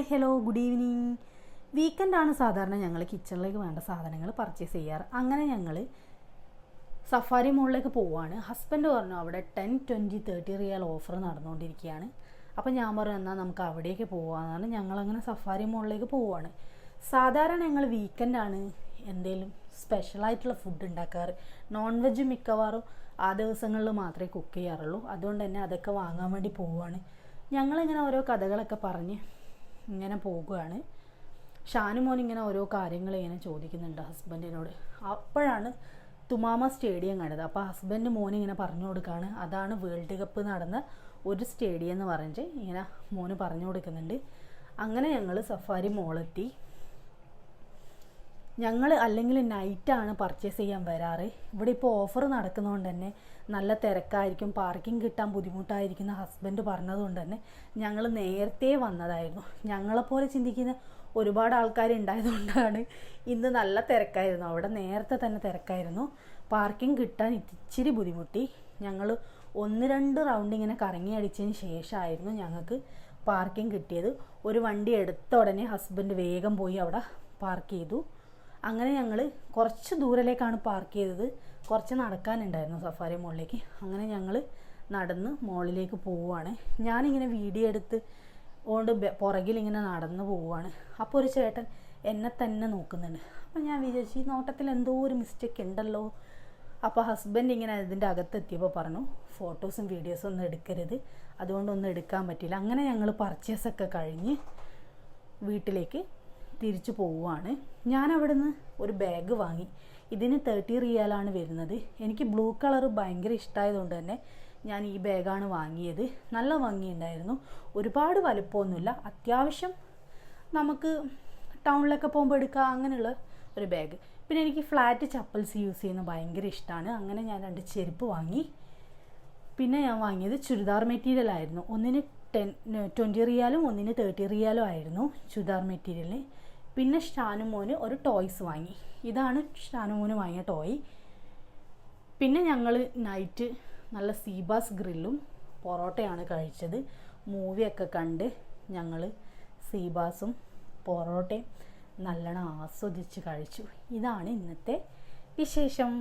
Hello good evening. വീക്കെൻഡാണ് സാധാരണ ഞങ്ങൾ കിച്ചണിലേക്ക് വേണ്ട സാധനങ്ങൾ പർച്ചേസ് ചെയ്യാറ്. അങ്ങനെ ഞങ്ങൾ സഫാരി മോളിലേക്ക് പോവുകയാണ്. ഹസ്ബൻഡ് പറഞ്ഞു അവിടെ 10, 20, 30 റിയാൽ ഓഫർ നടന്നുകൊണ്ടിരിക്കുകയാണ്. അപ്പോൾ ഞാൻ പറഞ്ഞു എന്നാൽ നമുക്ക് അവിടേക്ക് പോകാമെന്നാണ്. ഞങ്ങളങ്ങനെ സഫാരി മോളിലേക്ക് പോവുകയാണ്. സാധാരണ ഞങ്ങൾ വീക്കെൻഡാണ് എന്തെങ്കിലും സ്പെഷ്യലായിട്ടുള്ള ഫുഡ് ഉണ്ടാക്കാറ്. നോൺ വെജ് മിക്കവാറും ആ ദിവസങ്ങളിൽ മാത്രമേ കുക്ക് ചെയ്യാറുള്ളൂ. അതുകൊണ്ട് തന്നെ അതൊക്കെ വാങ്ങാൻ വേണ്ടി പോവുകയാണ്. ഞങ്ങളിങ്ങനെ ഓരോ കഥകളൊക്കെ പറഞ്ഞ് ഇങ്ങനെ പോകുകയാണ്. ഷാനുമോൻ ഇങ്ങനെ ഓരോ കാര്യങ്ങൾ ഇങ്ങനെ ചോദിക്കുന്നുണ്ട് ഹസ്ബൻഡിനോട്. അപ്പോഴാണ് തുമാമ സ്റ്റേഡിയം കണ്ടത്. അപ്പോൾ ഹസ്ബൻഡ് മോനിങ്ങനെ പറഞ്ഞു കൊടുക്കുകയാണ് അതാണ് വേൾഡ് കപ്പ് നടന്ന ഒരു സ്റ്റേഡിയം എന്ന് പറഞ്ഞിട്ട് ഇങ്ങനെ മോന് പറഞ്ഞു കൊടുക്കുന്നുണ്ട്. അങ്ങനെ ഞങ്ങൾ സഫാരി മോളെത്തി. ഞങ്ങൾ അല്ലെങ്കിൽ നൈറ്റാണ് പർച്ചേസ് ചെയ്യാൻ വരാറ്. ഇവിടെ ഇപ്പോൾ ഓഫർ നടക്കുന്നതുകൊണ്ട് തന്നെ നല്ല തിരക്കായിരിക്കും, പാർക്കിംഗ് കിട്ടാൻ ബുദ്ധിമുട്ടായിരിക്കുന്ന ഹസ്ബൻഡ് പറഞ്ഞതുകൊണ്ട് തന്നെ ഞങ്ങൾ നേരത്തെ വന്നതായിരുന്നു. ഞങ്ങളെപ്പോലെ ചിന്തിക്കുന്ന ഒരുപാട് ആൾക്കാർ ഉണ്ടായതുകൊണ്ടാണ് ഇന്ന് നല്ല തിരക്കായിരുന്നു. അവിടെ നേരത്തെ തന്നെ തിരക്കായിരുന്നു. പാർക്കിംഗ് കിട്ടാൻ ഇച്ചിരി ബുദ്ധിമുട്ടി. ഞങ്ങൾ 1-2 റൗണ്ട് ഇങ്ങനെ കറങ്ങി അടിച്ചതിന് ശേഷമായിരുന്നു ഞങ്ങൾക്ക് പാർക്കിംഗ് കിട്ടിയത്. ഒരു വണ്ടി എടുത്ത ഉടനെ ഹസ്ബൻഡ് വേഗം പോയി അവിടെ പാർക്ക് ചെയ്തു. അങ്ങനെ ഞങ്ങൾ കുറച്ച് ദൂരലേക്കാണ് പാർക്ക് ചെയ്തത്. കുറച്ച് നടക്കാനുണ്ടായിരുന്നു സഫാരി മോളിലേക്ക്. അങ്ങനെ ഞങ്ങൾ നടന്ന് മോളിലേക്ക് പോവുകയാണ്. ഞാനിങ്ങനെ വീഡിയോ എടുത്ത് കൊണ്ട് പുറകിലിങ്ങനെ നടന്ന് പോവുകയാണ്. അപ്പോൾ ഒരു ചേട്ടൻ എന്നെ തന്നെ നോക്കുന്നുണ്ട്. അപ്പോൾ ഞാൻ വിചാരിച്ചു ഈ നോട്ടത്തിൽ എന്തോ ഒരു മിസ്റ്റേക്ക് ഉണ്ടല്ലോ. അപ്പോൾ ഹസ്ബൻഡ് ഇങ്ങനെ ഇതിൻ്റെ അകത്തെത്തിയപ്പോൾ പറഞ്ഞു ഫോട്ടോസും വീഡിയോസും ഒന്നും എടുക്കരുത്, അതുകൊണ്ടൊന്നും എടുക്കാൻ പറ്റില്ല. അങ്ങനെ ഞങ്ങൾ പർച്ചേസൊക്കെ കഴിഞ്ഞ് വീട്ടിലേക്ക് തിരിച്ചു പോവുകയാണ്. ഞാൻ അവിടുന്ന് ഒരു ബാഗ് വാങ്ങി. ഇതിന് 30 റിയാലാണ് വരുന്നത്. എനിക്ക് ബ്ലൂ കളർ ഭയങ്കര ഇഷ്ടമായതുകൊണ്ട് തന്നെ ഞാൻ ഈ ബാഗാണ് വാങ്ങിയത്. നല്ല ഭംഗിയുണ്ടായിരുന്നു. ഒരുപാട് വലുപ്പമൊന്നുമില്ല, അത്യാവശ്യം നമുക്ക് ടൗണിലൊക്കെ പോകുമ്പോൾ എടുക്കുക അങ്ങനെയുള്ള ഒരു ബാഗ്. പിന്നെ എനിക്ക് ഫ്ലാറ്റ് ചപ്പൽസ് യൂസ് ചെയ്യുന്നത് ഭയങ്കര ഇഷ്ടമാണ്. അങ്ങനെ ഞാൻ 2 ചെരുപ്പ് വാങ്ങി. പിന്നെ ഞാൻ വാങ്ങിയത് ചുരിദാർ മെറ്റീരിയൽ ആയിരുന്നു. ഒന്നിന് 20 റിയാലും ഒന്നിന് 30 റിയാലും ആയിരുന്നു ചുരിദാർ മെറ്റീരിയലിന്. പിന്നെ ഷാനുമോന് ഒരു ടോയ്സ് വാങ്ങി. ഇതാണ് ഷാനുമോന് വാങ്ങിയ ടോയ്. പിന്നെ ഞങ്ങൾ നൈറ്റ് നല്ല സീബാസ് ഗ്രില്ലും പൊറോട്ടയാണ് കഴിച്ചത്. മൂവിയൊക്കെ കണ്ട് ഞങ്ങൾ സീബാസും പൊറോട്ടയും നല്ലോണം ആസ്വദിച്ച് കഴിച്ചു. ഇതാണ് ഇന്നത്തെ വിശേഷം.